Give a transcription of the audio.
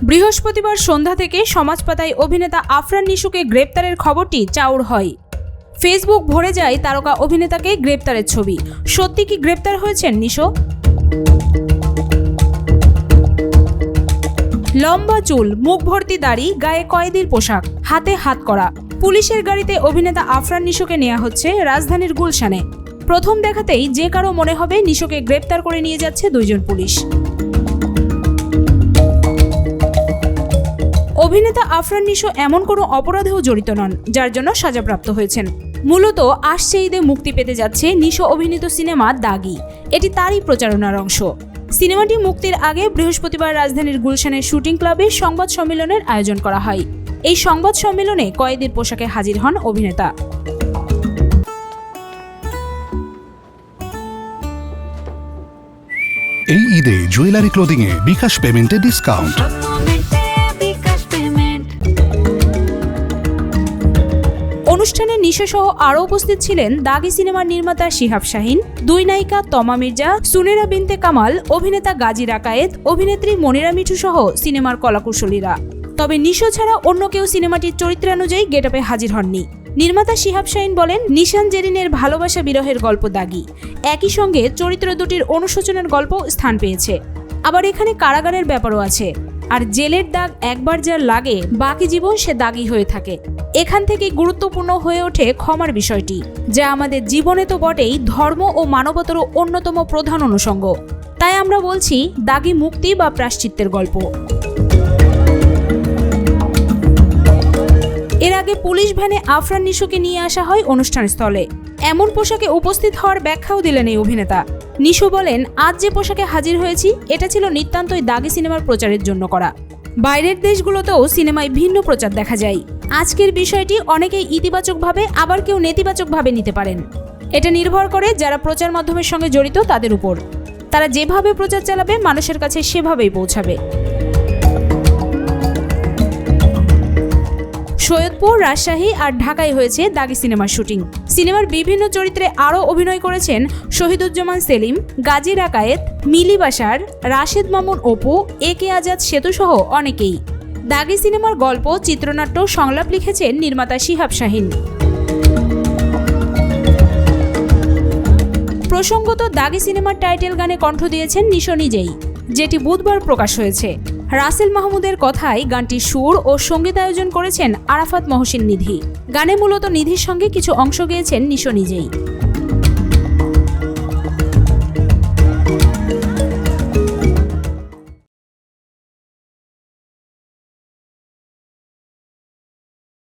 বৃহস্পতিবার সন্ধ্যা থেকে সমাজপাতায় অভিনেতা আফরান নিশোকে গ্রেপ্তারের খবরটি চাউর হয়। ফেসবুক ভরে যায় তারকা অভিনেতাকে গ্রেপ্তারের ছবি। সত্যি কি গ্রেপ্তার হয়েছেন নিশো? লম্বা চুল, মুখ ভর্তি দাড়ি, গায়ে কয়েদির পোশাক, হাতে হাত করা। পুলিশের গাড়িতে অভিনেতা আফরান নিশোকে নেওয়া হচ্ছে রাজধানীর গুলশানে। প্রথম দেখাতেই যে কারো মনে হবে নিশোকে গ্রেপ্তার করে নিয়ে যাচ্ছে দুইজন পুলিশ। অভিনেতা আফরান নিশো এমন কোনো অপরাধেও জড়িত নন যার জন্য সাজাপ্রাপ্ত হয়েছেন। মূলত আসছে ঈদে মুক্তি পেতে যাচ্ছে নিশো অভিনীত সিনেমা দাগি। এটি তারই প্রচারণার অংশ। সিনেমাটি মুক্তির আগে বৃহস্পতিবার রাজধানীর গুলশানের শুটিং ক্লাবে সংবাদ সম্মেলনের আয়োজন করা হয়। এই সংবাদ সম্মেলনে কয়েদির পোশাকে হাজির হন অভিনেতা। এই ঈদে জুয়েলারি ক্লোদিং এ বিকাশ পেমেন্টে ডিসকাউন্ট। অনুষ্ঠানে নিশো সহ আরও উপস্থিত ছিলেন দাগি সিনেমার নির্মাতা শিহাব শাহিন, দুই নায়িকা তমা মির্জা, সুনেরা বিনতে কামাল, অভিনেতা গাজী রাকায়েত, অভিনেত্রী মনিরা মিঠু সহ সিনেমার কলাকুশলীরা। তবে নিশো ছাড়া অন্য কেউ সিনেমাটির চরিত্রানুযায়ী গেটআপে হাজির হননি। নির্মাতা শিহাব শাহিন বলেন, নিশান জেরিনের ভালোবাসা বিরহের গল্প দাগি। একই সঙ্গে চরিত্র দুটির অনুশোচনের গল্প স্থান পেয়েছে। আবার এখানে কারাগারের ব্যাপারও আছে। আর জেলের দাগ একবার যার লাগে বাকি জীবন সে দাগি হয়ে থাকে। এখান থেকে গুরুত্বপূর্ণ হয়ে ওঠে ক্ষমার বিষয়টি, যা আমাদের জীবনে তো বটেই, ধর্ম ও মানবতারও অন্যতম প্রধান অনুষঙ্গ। তাই আমরা বলছি দাগি মুক্তি বা প্রায়শ্চিত্তের গল্প। এর আগে পুলিশ ভ্যানে আফরান নিশোকে নিয়ে আসা হয় অনুষ্ঠানস্থলে। এমন পোশাকে উপস্থিত হওয়ার ব্যাখ্যাও দিলেন এই অভিনেতা। নিশো বলেন, আজ যে পোশাকে হাজির হয়েছি এটা ছিল নিতান্তই দাগি সিনেমার প্রচারের জন্য করা। বাইরের দেশগুলোতেও সিনেমায় ভিন্ন প্রচার দেখা যায়। আজকের বিষয়টি অনেকেই ইতিবাচকভাবে, আবার কেউ নেতিবাচকভাবে নিতে পারেন। এটা নির্ভর করে যারা প্রচার মাধ্যমের সঙ্গে জড়িত তাদের উপর। তারা যেভাবে প্রচার চালাবে মানুষের কাছে সেভাবেই পৌঁছাবে। সৈয়দপুর, রাজশাহী আর ঢাকায় হয়েছে দাগি সিনেমার শুটিং। সিনেমার বিভিন্ন চরিত্রে আরও অভিনয় করেছেন শহীদুজ্জামান সেলিম, গাজী রাকায়েত, মিলি বাশার, রাশেদ মামুন অপু, একে আজাদ সেতু সহ অনেকেই। দাগি সিনেমার গল্প, চিত্রনাট্য, সংলাপ লিখেছেন নির্মাতা শিহাব শাহিন। প্রসঙ্গত, দাগি সিনেমার টাইটেল গানে কণ্ঠ দিয়েছেন নিশো নিজেই, যেটি বুধবার প্রকাশ হয়েছে। রাসেল মাহমুদের কথায় গানটির সুর ও সঙ্গীতায়োজন করেছেন আরাফাত মহসিন নিধি। গানে মূলত নিধির সঙ্গে কিছু অংশ গেয়েছেন নিশো নিজেই।